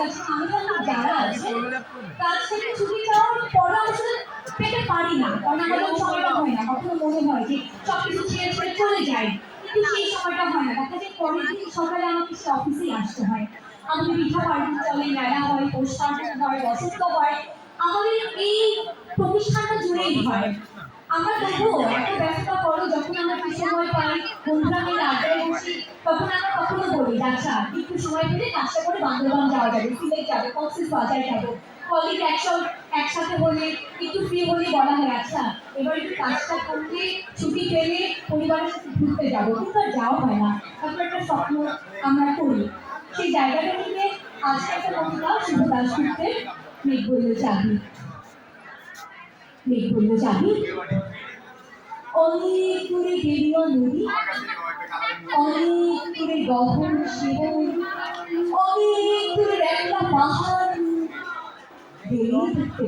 আছে আমি জানি যারা আছে কাজ থেকে ছুটি চাওয়ার পরে আসলে পেতে পারি না, কারণ আমাদের সময়টা হয় না। কখনো মনে হয় যে সবকিছু ছেড়ে ছেড়ে চলে যাই, কিন্তু সেই সময়টা হয় না। দেখা যায় পরের দিন সকালে আমাকে সে অফিসেই আসতে হয়। আমাদের পিঠা পার্টি চলে, মেলা হয়, পোস্টার হয়, বসন্ত হয়, আমাদের এই প্রতিষ্ঠানটা জুড়েই হয়। আমরা তবুও এত ব্যস্ততা করো, যখন আমরা একটু সময় পাই বন্ধুরা মিলে আড্ডায় বসি, তখন আমরা কখনো বলি আচ্ছা একটু সময় পেলে কাজটা করে বান্দরবান যাওয়া যাবে, সিলেট যাবে, কক্সেস বাজার যাবো। কলিগ একসাথে হলে একটু ফ্রি হলে বলা হয় আচ্ছা এবার একটু কাজটা করলে ছুটি পেলে পরিবারের সাথে ঘুরতে যাবো, কিন্তু আর যাওয়া হয় না। তারপর একটা স্বপ্ন আমরা করি, সেই জায়গাটা থেকে আজকে একটা কবিতা শুভ দাশগুপ্তের মেঘ বলল যাবি। মেঘ বলল যাবি, অনেক দূরে গেরুয়া নদী, অনেক দূরে গহন শিবন, অনেক দূরে একটা পাহাড়, গেলেই দেখতে